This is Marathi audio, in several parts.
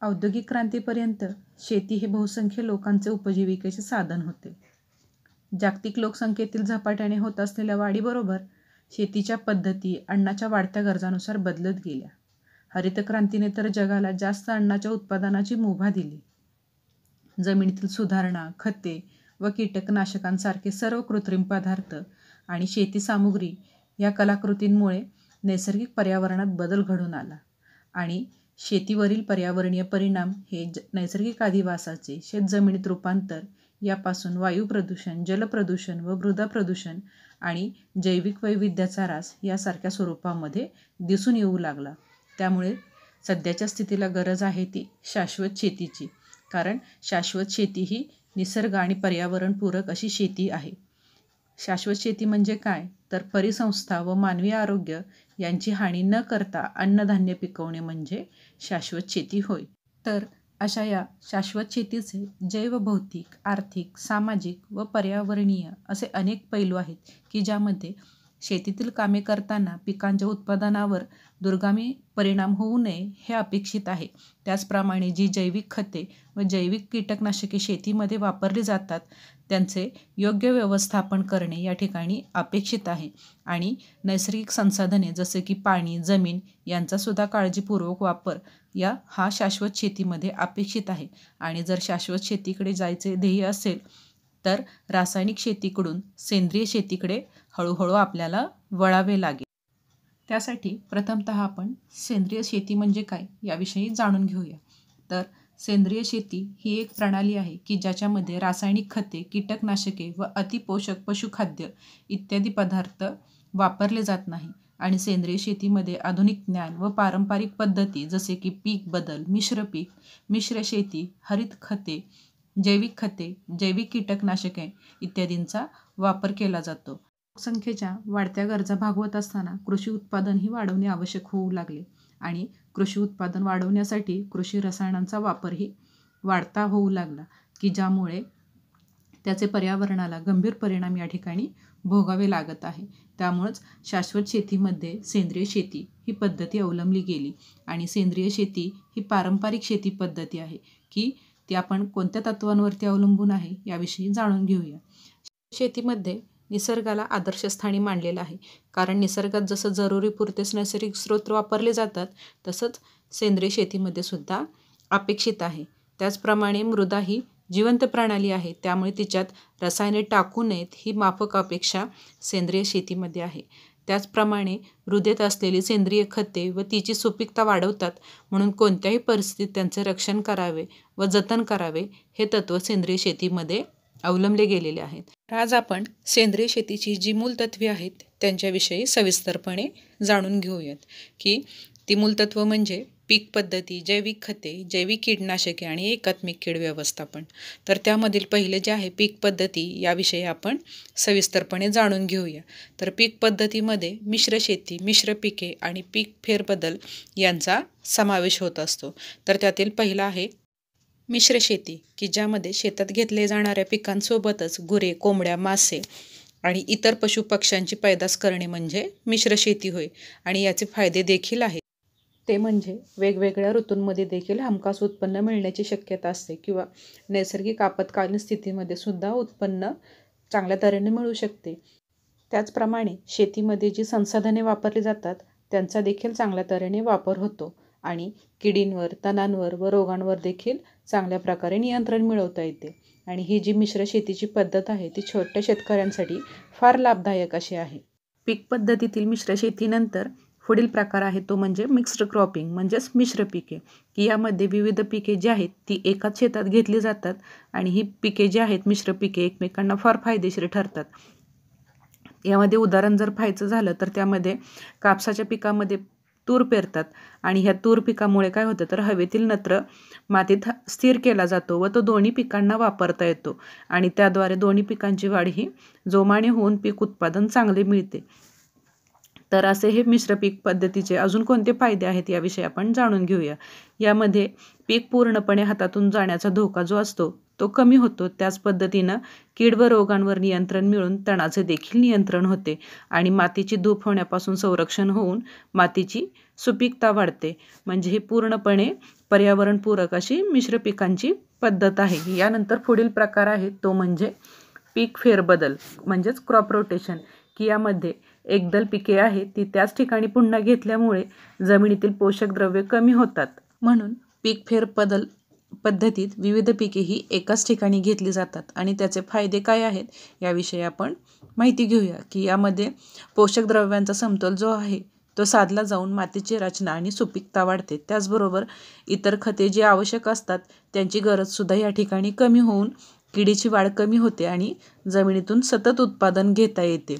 औद्योगिक क्रांतीपर्यंत शेती हे बहुसंख्य लोकांचे उपजीविकेचे साधन होते. जागतिक लोकसंख्येतील झपाट्याने होत असलेल्या वाढीबरोबर शेतीच्या पद्धती अन्नाच्या वाढत्या गरजांनुसार बदलत गेल्या. हरितक्रांतीने तर जगाला जास्त अन्नाच्या उत्पादनाची मुभा दिली. जमिनीतील सुधारणा, खते व कीटकनाशकांसारखे सर्व कृत्रिम पदार्थ आणि शेती सामुग्री या कलाकृतींमुळे नैसर्गिक पर्यावरणात बदल घडून आला आणि शेतीवरील पर्यावरणीय परिणाम हे नैसर्गिक अधिवासाचे शेतजमिनीत रूपांतर यापासून वायू प्रदूषण, जलप्रदूषण व मृदा प्रदूषण आणि जैविक वैविध्याचा ह्रास यासारख्या स्वरूपामध्ये दिसून येऊ लागला. त्यामुळे सध्याच्या स्थितीला गरज आहे ती शाश्वत शेतीची, कारण शाश्वत शेती ही निसर्ग आणि पर्यावरणपूरक अशी शेती आहे. शाश्वत शेती म्हणजे काय तर परिसंस्था व मानवी आरोग्य यांची हानी न करता अन्नधान्य पिकवणे म्हणजे शाश्वत शेती होय. तर अशा या शाश्वत शेतीचे जैवभौतिक, आर्थिक, सामाजिक व पर्यावरणीय असे अनेक पैलू आहेत की ज्यामध्ये शेतीतील कामे करताना पिकांच्या उत्पादनावर दूरगामी परिणाम होऊ नये हे अपेक्षित आहे. त्याचप्रमाणे जी जैविक खते व जैविक कीटकनाशके शेतीमध्ये वापरली जातात त्यांचे योग्य व्यवस्थापन करणे या ठिकाणी अपेक्षित आहे आणि नैसर्गिक संसाधने जसे की पाणी, जमीन यांचासुद्धा काळजीपूर्वक वापर हा शाश्वत शेतीमध्ये अपेक्षित आहे. आणि जर शाश्वत शेतीकडे जायचे ध्येय असेल तर रासायनिक शेतीकडून सेंद्रिय शेतीकडे हळूहळू आपल्याला वळावे लागेल. त्यासाठी प्रथमतः आपण सेंद्रिय शेती म्हणजे काय याविषयी जाणून घेऊया. तर सेंद्रिय शेती ही एक प्रणाली आहे की ज्याच्यामध्ये रासायनिक खते, कीटकनाशके व अतिपोषक पशुखाद्य इत्यादी पदार्थ वापरले जात नाही आणि सेंद्रिय शेतीमध्ये आधुनिक ज्ञान व पारंपरिक पद्धती जसे की पीक बदल, मिश्र पीक, मिश्र शेती, हरित खते, जैविक खते, जैविक कीटकनाशके इत्यादींचा वापर केला जातो. लोकसंख्येच्या वाढत्या गरजा भागवत असताना कृषी उत्पादनही वाढवणे आवश्यक होऊ लागले आणि कृषी उत्पादन वाढवण्यासाठी कृषी रसायनांचा वापरही वाढता होऊ लागला की ज्यामुळे त्याचे पर्यावरणाला गंभीर परिणाम या ठिकाणी भोगावे लागत आहे. त्यामुळेच शाश्वत शेतीमध्ये सेंद्रिय शेती ही पद्धती अवलंबली गेली आणि सेंद्रिय शेती ही पारंपरिक शेती पद्धती आहे की ती आपण कोणत्या तत्वांवरती अवलंबून आहे याविषयी जाणून घेऊया. शेतीमध्ये निसर्गाला आदर्शस्थानी मानलेलं आहे, कारण निसर्गात जसं जरुरीपुरतेच नैसर्गिक स्रोत वापरले जातात तसंच सेंद्रिय शेतीमध्ये सुद्धा अपेक्षित आहे. त्याचप्रमाणे मृदा ही जिवंत प्रणाली आहे, त्यामुळे तिच्यात रसायने टाकू नयेत ही माफक अपेक्षा सेंद्रिय शेतीमध्ये आहे. त्याचप्रमाणे मृदेत असलेली सेंद्रिय खते व तिची सुपीकता वाढवतात, म्हणून कोणत्याही परिस्थितीत त्यांचे रक्षण करावे व जतन करावे हे तत्त्व सेंद्रिय शेतीमध्ये अवलंबले गेलेले आहेत. आज आपण सेंद्रिय शेतीची जी मूलतत्वे आहेत त्यांच्याविषयी सविस्तरपणे जाणून घेऊयात की ती मूलतत्व म्हणजे पीक पद्धती, जैविक खते, जैविक कीटनाशके आणि एकात्मिक कीड व्यवस्थापन. तर त्यामधील पहिले जे आहे पीक पद्धती याविषयी आपण सविस्तरपणे जाणून घेऊया. तर पीक पद्धतीमध्ये मिश्र शेती, मिश्र पिके आणि पीक फेरबदल यांचा समावेश होत असतो. तर त्यातील पहिला आहे मिश्र शेती की ज्यामध्ये शेतात घेतले जाणाऱ्या पिकांसोबतच गुरे, कोंबड्या, मासे आणि इतर पशुपक्ष्यांची पैदास करणे म्हणजे मिश्र शेती होय. आणि याचे फायदे देखील आहेत. ते म्हणजे वेगवेगळ्या ऋतूंमध्ये देखील हमखास उत्पन्न मिळण्याची शक्यता असते किंवा नैसर्गिक आपत्कालीन स्थितीमध्ये सुद्धा उत्पन्न चांगल्या तऱ्हेने मिळू शकते. त्याचप्रमाणे शेतीमध्ये जी संसाधने वापरली जातात त्यांचा देखील चांगल्या तऱ्हेने वापर होतो आणि किडींवर, तणांवर व रोगांवर देखील चांगल्या प्रकारे नियंत्रण मिळवता येते. आणि ही जी मिश्र शेतीची पद्धत आहे ती छोट्या शेतकऱ्यांसाठी फार लाभदायक अशी आहे. पीक पद्धतीतील मिश्र शेतीनंतर पुढील प्रकार आहे तो म्हणजे मिक्स्ड क्रॉपिंग म्हणजेच मिश्र पिके की यामध्ये विविध पिके जी आहेत ती एकाच शेतात घेतली जातात आणि ही पिके जी आहेत मिश्र पिके एकमेकांना फार फायदेशीर ठरतात. यामध्ये उदाहरण जर पाहायचं झालं तर त्यामध्ये कापसाच्या पिकामध्ये तूर पेरतात आणि ह्या तूर पिकामुळे काय होतं तर हवेतील नत्र मातीत स्थिर केला जातो व तो दोन्ही पिकांना वापरता येतो आणि त्याद्वारे दोन्ही पिकांची वाढ ही जोमाने होऊन पीक उत्पादन चांगले मिळते. तर असे हे मिश्र पीक पद्धतीचे अजून कोणते फायदे आहेत याविषयी आपण जाणून घेऊया. यामध्ये पीक पूर्णपणे हातातून जाण्याचा धोका जो असतो तो कमी होतो. त्याच पद्धतीनं कीड व रोगांवर नियंत्रण मिळून तणाचे देखील नियंत्रण होते आणि मातीची धूप होण्यापासून संरक्षण होऊन मातीची सुपीकता वाढते. म्हणजे ही पूर्णपणे पर्यावरणपूरक अशी मिश्र पिकांची पद्धत आहे. यानंतर पुढील प्रकार आहे तो म्हणजे पीक फेरबदल म्हणजेच क्रॉप रोटेशन, की यामध्ये एकदल पिके आहेत ती त्याच ठिकाणी पुन्हा घेतल्यामुळे जमिनीतील पोषक द्रव्ये कमी होतात. म्हणून पीक फेरबदल पद्धतीत विविध पिके ही एकाच ठिकाणी घेतली जातात आणि त्याचे फायदे काय आहेत याविषयी आपण माहिती घेऊया. की यामध्ये पोषक द्रव्यांचा समतोल जो आहे तो साधला जाऊन मातीची रचना आणि सुपीकता वाढते. त्याचबरोबर इतर खते जी आवश्यक असतात त्यांची गरजसुद्धा या ठिकाणी कमी होऊन किडीची वाढ कमी होते आणि जमिनीतून सतत उत्पादन घेता येते.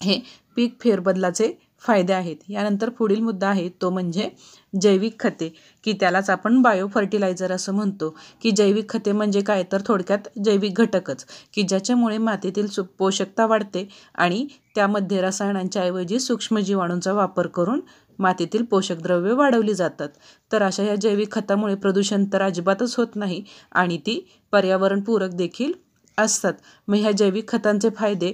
हे पीक फेरबदलाचे फायदे आहेत. यानंतर पुढील मुद्दा आहे तो म्हणजे जैविक खते, की त्यालाच आपण बायो फर्टिलायझर असं म्हणतो. की जैविक खते म्हणजे काय तर थोडक्यात जैविक घटकच, की ज्याच्यामुळे मातीतील पोषकता वाढते आणि त्यामध्ये रसायनांच्या ऐवजी सूक्ष्मजीवाणूंचा वापर करून मातीतील पोषक द्रव्ये वाढवली जातात. तर अशा या जैविक खतामुळे प्रदूषण तर अजिबातच होत नाही आणि ती पर्यावरणपूरक देखील असतात. मग ह्या जैविक खतांचे फायदे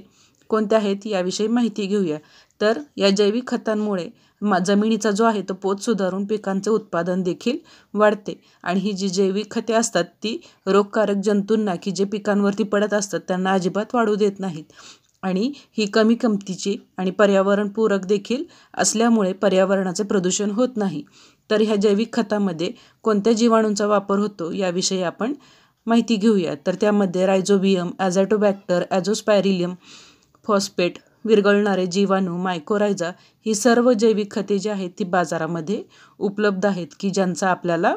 कोणते आहेत याविषयी माहिती घेऊया. तर या जैविक खतांमुळे जमिनीचा जो आहे तो पोत सुधारून पिकांचे उत्पादन देखील वाढते आणि ही जी जैविक खते असतात ती रोगकारक जंतूंना की जे पिकांवरती पडत असतात त्यांना अजिबात वाढू देत नाहीत आणि ही कमी किमतीची आणि पर्यावरणपूरक देखील असल्यामुळे पर्यावरणाचे प्रदूषण होत नाही. तर ह्या जैविक खतामध्ये कोणत्या जीवाणूंचा वापर होतो याविषयी आपण माहिती घेऊया. तर त्यामध्ये रायझोबियम, ॲझॅटोबॅक्टर, ॲझोस्पॅरिलियम, फॉस्फेट, विरघळणारे जीवाणू, मायकोरायझा ही सर्व जैविक खते जी आहेत ती बाजारामध्ये उपलब्ध आहेत की ज्यांचा आपल्याला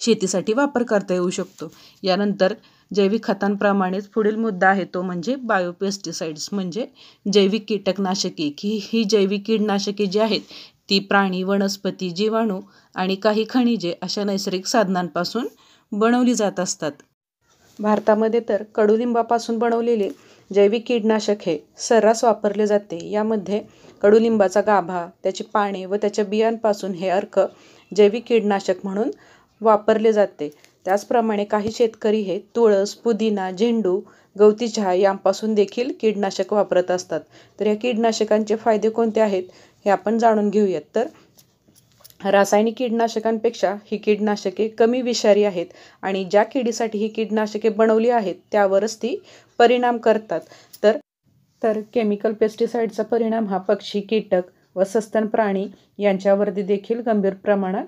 शेतीसाठी वापर करता येऊ शकतो. यानंतर जैविक खतांप्रमाणेच पुढील मुद्दा आहे तो म्हणजे बायोपेस्टिसाइड्स म्हणजे जैविक कीटकनाशके, की ही जैविक कीटनाशके जी आहेत ती प्राणी, वनस्पती, जीवाणू आणि काही खनिजे अशा नैसर्गिक साधनांपासून बनवली जात असतात. भारतामध्ये तर कडुलिंबापासून बनवलेले जैविक कीटनाशक हे सर्रास वापरले जाते. यामध्ये कडुलिंबाचा गाभा, त्याची पाने व त्याच्या बियांपासून हे अर्क जैविक कीटनाशक म्हणून वापरले जाते. त्याचप्रमाणे काही शेतकरी हे तुळस, पुदिना, झेंडू, गवती चहा यांपासून देखील कीटनाशक वापरत असतात. तर या कीटनाशकांचे फायदे कोणते आहेत हे आपण जाणून घेऊयात. तर रासायनिक कीटनाशकांपेक्षा ही कीटनाशके कमी विषारी आहेत आणि ज्या किडीसाठी ही कीटनाशके बनवली आहेत त्यावरच ती परिणाम करतात. तर केमिकल पेस्टिसाइडचा परिणाम हा पक्षी, कीटक व सस्तन प्राणी यांच्यावरती देखील गंभीर प्रमाणात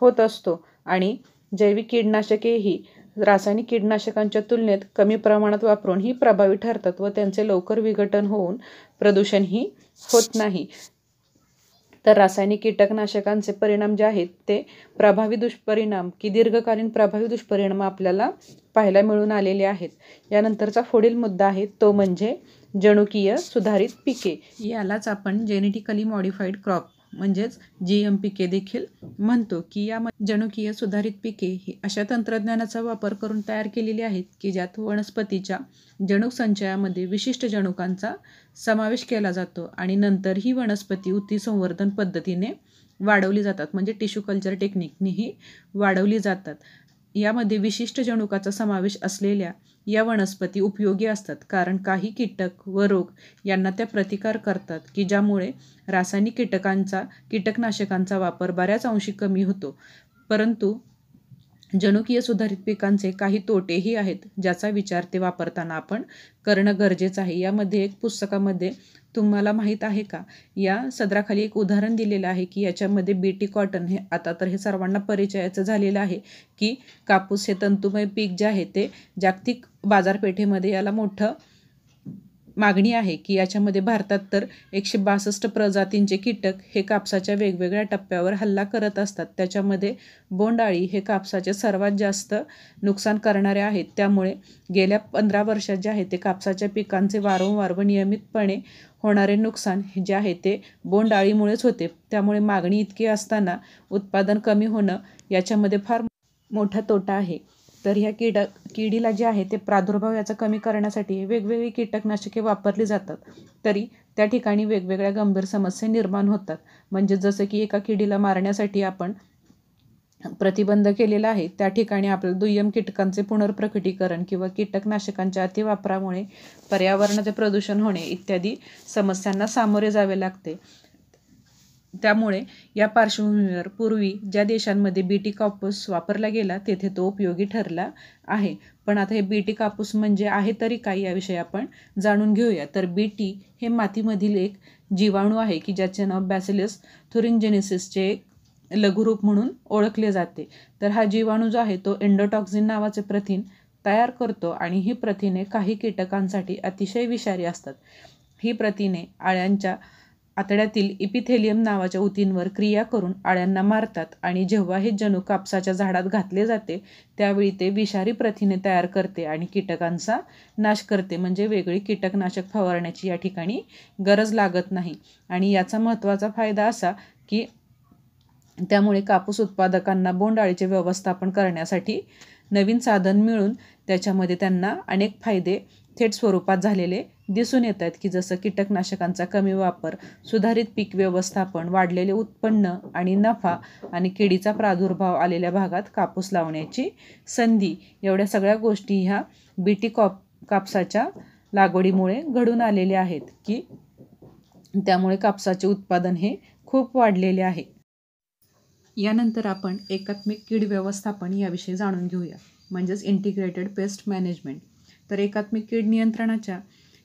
होत असतो आणि जैविक कीटनाशके ही रासायनिक कीटनाशकांच्या तुलनेत कमी प्रमाणात वापरून ही प्रभावी ठरतात व त्यांचे लवकर विघटन होऊन प्रदूषणही होत नाही. तर रासायनिक कीटकनाशकांचे परिणाम जे आहेत ते प्रभावी दुष्परिणाम की दीर्घकालीन प्रभावी दुष्परिणाम आपल्याला पाहायला मिळून आलेले आहेत. यानंतरचा पुढील मुद्दा आहे तो म्हणजे जनुकीय सुधारित पिके. यालाच आपण जेनेटिकली मॉडिफाईड क्रॉप म्हणजेच GM पिके देखील म्हणतो. की या जनुकीय सुधारित पिके ही अशा तंत्रज्ञानाचा वापर करून तयार केलेली आहेत की ज्यात वनस्पतीच्या जनुक संचयामध्ये विशिष्ट जनुकांचा समावेश केला जातो आणि नंतर ही वनस्पती ऊती संवर्धन पद्धतीने वाढवली जातात म्हणजे टिश्यू कल्चर टेक्निकनेही वाढवली जातात. यामध्ये विशिष्ट जनुकाचा समावेश असलेल्या या वनस्पती उपयोगी असतात कारण काही कीटक व रोग यांना त्या प्रतिकार करतात की ज्यामुळे रासायनिक कीटकनाशकांचा वापर बऱ्याच अंशी कमी होतो. परंतु जनुकीय सुधारित पिकांचे काही तोटेही आहेत ज्याचा विचार ते वापरताना आपण करणं गरजेचं आहे. यामध्ये एक पुस्तकामध्ये तुम्हाला माहीत आहे का या सदराखाली एक उदाहरण दिलेलं आहे की याच्यामध्ये बीटी कॉटन हे आता तर हे सर्वांना परिचयाचं झालेलं आहे की कापूस हे तंतुमय पीक जे आहे ते जागतिक बाजारपेठेमध्ये याला मोठं मागणी आहे की याच्यामध्ये भारतात तर 162 प्रजातींचे कीटक हे कापसाच्या वेगवेगळ्या टप्प्यावर हल्ला करत असतात. त्याच्यामध्ये बोंडअळी हे कापसाचे सर्वात जास्त नुकसान करणारे आहेत. त्यामुळे गेल्या 15 वर्षात जे आहे ते कापसाच्या पिकांचे वारंवार व नियमितपणे होणारे नुकसान जे आहे ते बोंडअळीमुळेच होते. त्यामुळे मागणी इतकी असताना उत्पादन कमी होणं याच्यामध्ये फार मोठा तोटा आहे. तर ह्या किडीला जे आहे ते प्रादुर्भाव याचा कमी करण्यासाठी वेगवेगळी कीटकनाशके वापरली जातात. तरी त्या ठिकाणी वेगवेगळ्या गंभीर समस्या निर्माण होतात. म्हणजे जसं की एका किडीला मारण्यासाठी आपण प्रतिबंध केलेला आहे त्या ठिकाणी आपल्याला दुय्यम कीटकांचे पुनर्प्रकटीकरण किंवा कीटकनाशकांच्या अतिवापरामुळे पर्यावरणाचे प्रदूषण होणे इत्यादी समस्यांना सामोरे जावे लागते. त्यामुळे या पार्श्वभूमीवर पूर्वी ज्या देशांमध्ये बीटी कापूस वापरला गेला तेथे तो उपयोगी ठरला आहे. पण आता हे बीटी कापूस म्हणजे आहे तरी काय याविषयी आपण जाणून घेऊया. तर बीटी हे मातीमधील एक जीवाणू आहे की ज्याचे नाव बॅसिलस थुरिंजेनेसिसचे लघुरूप म्हणून ओळखले जाते. तर हा जीवाणू जो आहे तो एंडोटॉक्सिन नावाचे प्रथिन तयार करतो आणि ही प्रथिने काही कीटकांसाठी अतिशय विषारी असतात. ही प्रथिने आळ्यांच्या आतड्यातील इपिथेलियम नावाच्या ऊतींवर क्रिया करून आळ्यांना मारतात आणि जेव्हा हे जणू कापसाच्या झाडात घातले जाते त्यावेळी ते विषारी प्रथिने तयार करते आणि कीटकांचा नाश करते. म्हणजे वेगळी कीटकनाशक फवारण्याची या ठिकाणी गरज लागत नाही. आणि याचा महत्त्वाचा फायदा असा की त्यामुळे कापूस उत्पादकांना बोंडअळीचे व्यवस्थापन करण्यासाठी नवीन साधन मिळून त्याच्यामध्ये त्यांना अनेक फायदे थेट स्वरूपात झालेले दिसून येत आहेत की जसं कीटकनाशकांचा कमी वापर, सुधारित पीक व्यवस्थापन, वाढलेले उत्पन्न आणि नफा आणि किडीचा प्रादुर्भाव आलेल्या भागात कापूस लावण्याची संधी, एवढ्या सगळ्या गोष्टी ह्या बीटी कापसाच्या लागवडीमुळे घडून आलेल्या आहेत की त्यामुळे कापसाचे उत्पादन हे खूप वाढलेले आहे. यानंतर आपण एकात्मिक कीड व्यवस्थापन याविषयी जाणून घेऊया, म्हणजेच इंटिग्रेटेड पेस्ट मॅनेजमेंट. तर एकात्मिक कीड नियंत्रणाच्या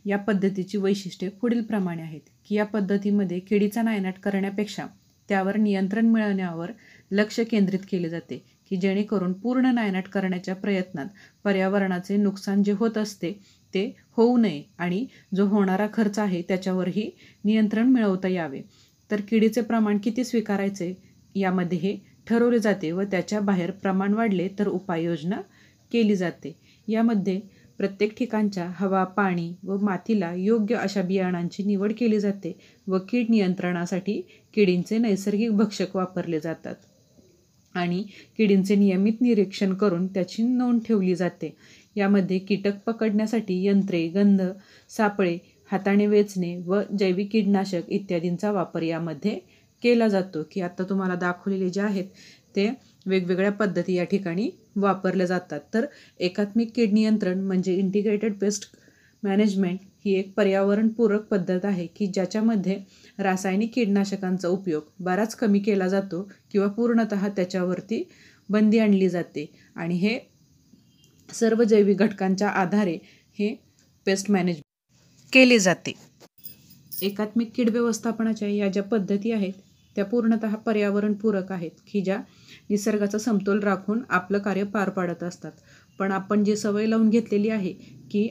या पद्धतीची वैशिष्ट्ये पुढीलप्रमाणे आहेत की या पद्धतीमध्ये किडीचा नायनाट करण्यापेक्षा त्यावर नियंत्रण मिळवण्यावर लक्ष केंद्रित केले जाते की जेणेकरून पूर्ण नायनाट करण्याच्या प्रयत्नात पर्यावरणाचे नुकसान जे होत असते ते होऊ नये आणि जो होणारा खर्च आहे त्याच्यावरही नियंत्रण मिळवता यावे. तर किडीचे प्रमाण किती स्वीकारायचे यामध्ये हे ठरवले जाते व त्याच्या बाहेर प्रमाण वाढले तर उपाययोजना केली जाते. यामध्ये प्रत्येक ठिकाणच्या हवा, पाणी व मातीला योग्य अशा बियाणांची निवड केली जाते व कीड नियंत्रणासाठी किडींचे नैसर्गिक भक्षक वापरले जातात आणि किडींचे नियमित निरीक्षण करून त्याची नोंद ठेवली जाते. यामध्ये कीटक पकडण्यासाठी यंत्रे, गंध, सापळे, हाताने वेचणे व जैविक कीटनाशक इत्यादींचा वापर यामध्ये केला जातो की आता तुम्हाला दाखवलेले जे आहेत ते वेगवेगळ्या पद्धती या ठिकाणी वापरल्या जातात. तर एकात्मिक कीड नियंत्रण म्हणजे इंटिग्रेटेड पेस्ट मॅनेजमेंट ही एक पर्यावरणपूरक पद्धत आहे की ज्याच्यामध्ये रासायनिक कीटनाशकांचा उपयोग बराच कमी केला जातो किंवा पूर्णतः त्याच्यावरती बंदी आणली जाते आणि हे सर्व जैविक घटकांच्या आधारे हे पेस्ट मॅनेजमेंट केले जाते. एकात्मिक कीड व्यवस्थापनाच्या या ज्या पद्धती आहेत त्या पूर्णतः पर्यावरणपूरक आहेत की ज्या निसर्गाचा समतोल राखून आपलं कार्य पार पाडत असतात. पण आपण जी सवय लावून घेतलेली आहे की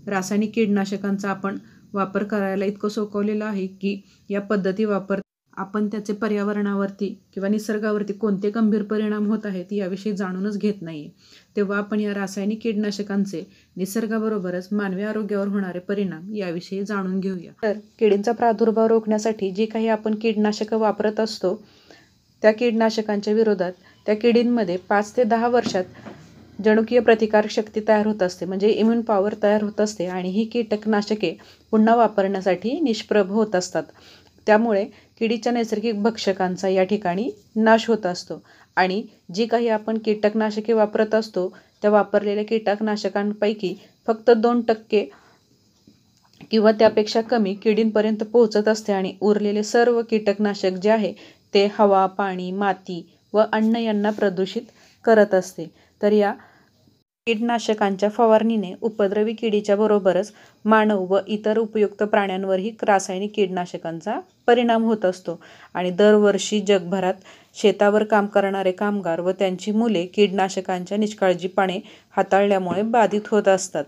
रासायनिक कीटनाशकांचा आपण वापर करायला इतकं सोपवलेलं आहे की या पद्धती वापर आपण त्याचे पर्यावरणावरती किंवा निसर्गावरती कोणते गंभीर परिणाम होत आहेत याविषयी जाणूनच घेत नाही. तेव्हा आपण या रासायनिक कीटनाशकांचे निसर्गाबरोबरच मानवी आरोग्यावर होणारे परिणाम याविषयी जाणून घेऊया. तर किडींचा प्रादुर्भाव रोखण्यासाठी जी काही आपण कीटनाशकं वापरत असतो त्या कीटनाशकांच्या विरोधात त्या किडींमध्ये 5 ते 10 वर्षात जनुकीय प्रतिकारक शक्ती तयार होत असते, म्हणजे इम्युन पॉवर तयार होत असते आणि ही कीटकनाशके पुन्हा वापरण्यासाठी निष्प्रभ होत असतात. त्यामुळे किडीच्या नैसर्गिक भक्षकांचा या ठिकाणी नाश होत असतो आणि जी काही आपण कीटकनाशके वापरत असतो त्या वापरलेल्या कीटकनाशकांपैकी फक्त 2% किंवा त्यापेक्षा कमी किडींपर्यंत पोहोचत असते आणि उरलेले सर्व कीटकनाशक जे आहे ते हवा, पाणी, माती व अन्न यांना प्रदूषित करत असते. तर या कीटनाशकांच्या फवारणीने उपद्रवी किडीच्या बरोबरच मानव व इतर उपयुक्त प्राण्यांवरही रासायनिक कीटनाशकांचा परिणाम होत असतो आणि दरवर्षी जगभरात शेतावर काम करणारे कामगार व त्यांची मुले कीटनाशकांच्या निष्काळजीपणे हाताळल्यामुळे बाधित होत असतात.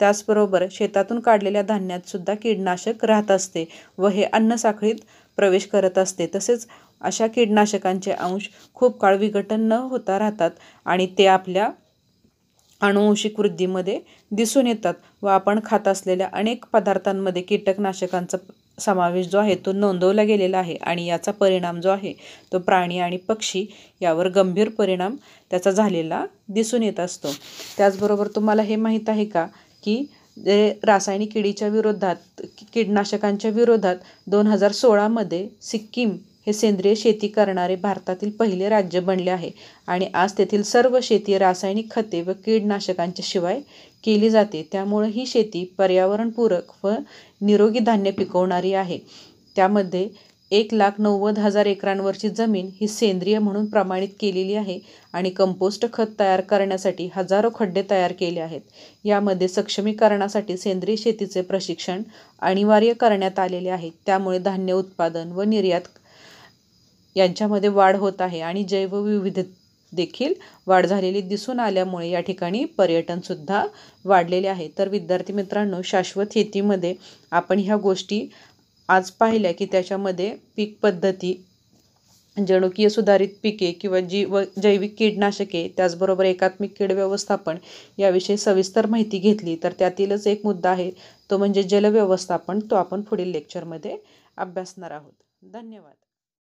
त्याचबरोबर शेतातून काढलेल्या धान्यात सुद्धा कीटनाशक राहत असते व हे अन्न साखळीत प्रवेश करत असते. तसेच अशा कीटनाशकांचे अंश खूप काळ विघटन न होता राहतात आणि ते आपल्या अनुवांशिक वृद्धीमध्ये दिसून येतात व आपण खात असलेल्या अनेक पदार्थांमध्ये कीटकनाशकांचा समावेश जो आहे तो नोंदवला गेलेला आहे आणि याचा परिणाम जो आहे तो प्राणी आणि पक्षी यावर गंभीर परिणाम त्याचा झालेला दिसून येत असतो. त्याचबरोबर तुम्हाला हे माहीत आहे का की रासायनिक कीडीच्या विरोधात कीटनाशकांच्या विरोधात 2016 मध्ये सिक्कीम हे सेंद्रिय शेती करणारे भारतातील पहिले राज्य बनले आहे आणि आज तेथील सर्व शेती रासायनिक खते व कीडनाशकांच्या शिवाय केली जाते. त्यामुळे ही शेती पर्यावरणपूरक व निरोगी धान्य पिकवणारी आहे. त्यामध्ये 1,90,000 एकरांवरची जमीन ही सेंद्रिय म्हणून प्रमाणित केलेली आहे आणि कंपोस्ट खत तयार करण्यासाठी हजारो खड्डे तयार केले आहेत. यामध्ये सक्षमीकरणासाठी सेंद्रिय शेतीचे प्रशिक्षण अनिवार्य करण्यात आलेले आहे. त्यामुळे धान्य उत्पादन व निर्यात यांच्यामध्ये वाढ होत आहे आणि जैवविविधतेत देखील वाढ झालेली दिसून आल्यामुळे या ठिकाणी पर्यटनसुद्धा वाढलेले आहे. तर विद्यार्थी मित्रांनो, शाश्वत शेतीमध्ये आपण ह्या गोष्टी आज पाहिल्या की त्याच्यामध्ये पीक पद्धती, जनुकीय सुधारित पिके किंवा जैविक कीडनाशके, त्याचबरोबर एकात्मिक कीड व्यवस्थापन याविषयी सविस्तर माहिती घेतली. तर त्यातीलच एक मुद्दा आहे तो म्हणजे जलव्यवस्थापन. तो आपण पुढील लेक्चरमध्ये अभ्यासणार आहोत. धन्यवाद.